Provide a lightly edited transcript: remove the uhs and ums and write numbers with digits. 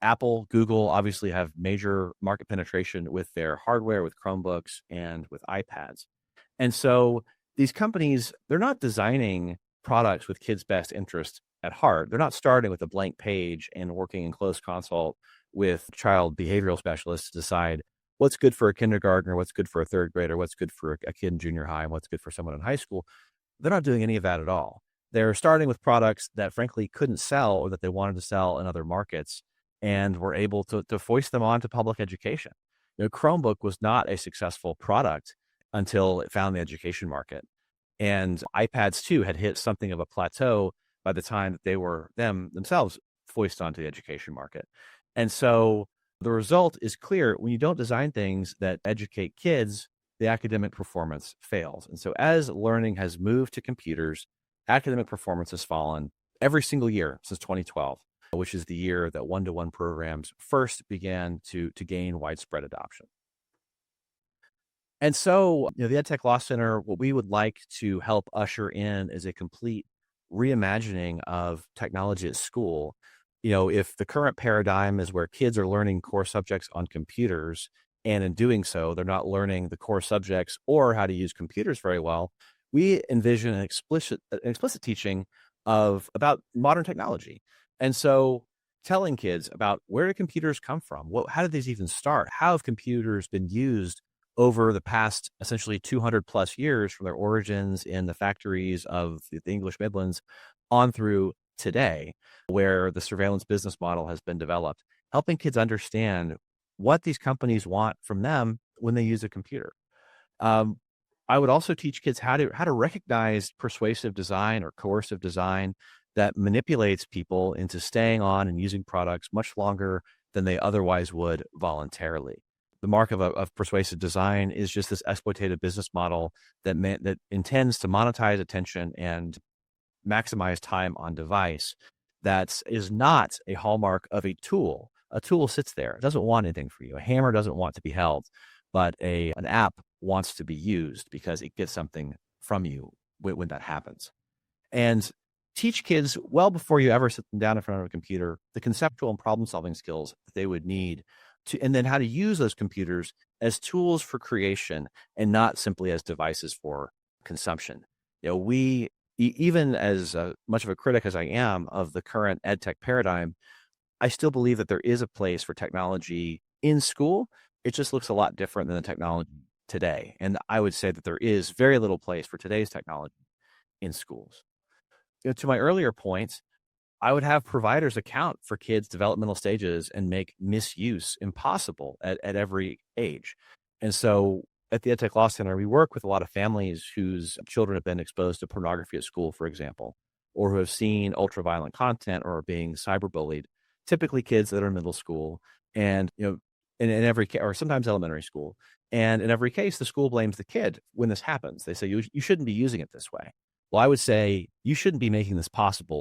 Apple, Google obviously have major market penetration with their hardware, with Chromebooks and with iPads. And so these companies, they're not designing products with kids' best interest at heart. They're not starting with a blank page and working in close consult with child behavioral specialists to decide what's good for a kindergartner, what's good for a third grader, what's good for a kid in junior high, and what's good for someone in high school. They're not doing any of that at all. They're starting with products that frankly couldn't sell or that they wanted to sell in other markets and were able to foist them onto public education. Chromebook was not a successful product until it found the education market. And iPads too had hit something of a plateau by the time that they were themselves foisted onto the education market. And so the result is clear: when you don't design things that educate kids, the academic performance fails. And so as learning has moved to computers, academic performance has fallen every single year since 2012, which is the year that one-to-one programs first began to gain widespread adoption. And so, the EdTech Law Center, what we would like to help usher in is a complete reimagining of technology at school. If the current paradigm is where kids are learning core subjects on computers, and in doing so, they're not learning the core subjects or how to use computers very well, we envision an explicit teaching about modern technology. And so telling kids about where do computers come from? How did these even start? How have computers been used over the past essentially 200 plus years from their origins in the factories of the English Midlands on through today, where the surveillance business model has been developed, helping kids understand what these companies want from them when they use a computer. I would also teach kids how to recognize persuasive design or coercive design that manipulates people into staying on and using products much longer than they otherwise would voluntarily. The mark of persuasive design is just this exploitative business model that intends to monetize attention and maximize time on device. That is not a hallmark of a tool. A tool sits there. It doesn't want anything for you. A hammer doesn't want to be held, but an app wants to be used because it gets something from you when that happens. And teach kids well before you ever sit them down in front of a computer the conceptual and problem-solving skills that they would need and then how to use those computers as tools for creation and not simply as devices for consumption. Even as much of a critic as I am of the current EdTech paradigm, I still believe that there is a place for technology in school. It just looks a lot different than the technology today. And I would say that there is very little place for today's technology in schools. To my earlier point, I would have providers account for kids' developmental stages and make misuse impossible at every age. And so at the EdTech Law Center, we work with a lot of families whose children have been exposed to pornography at school, for example, or who have seen ultra-violent content or are being cyberbullied, typically kids that are in middle school and, in every case, or sometimes elementary school. And in every case, the school blames the kid when this happens. They say, you shouldn't be using it this way. Well, I would say you shouldn't be making this possible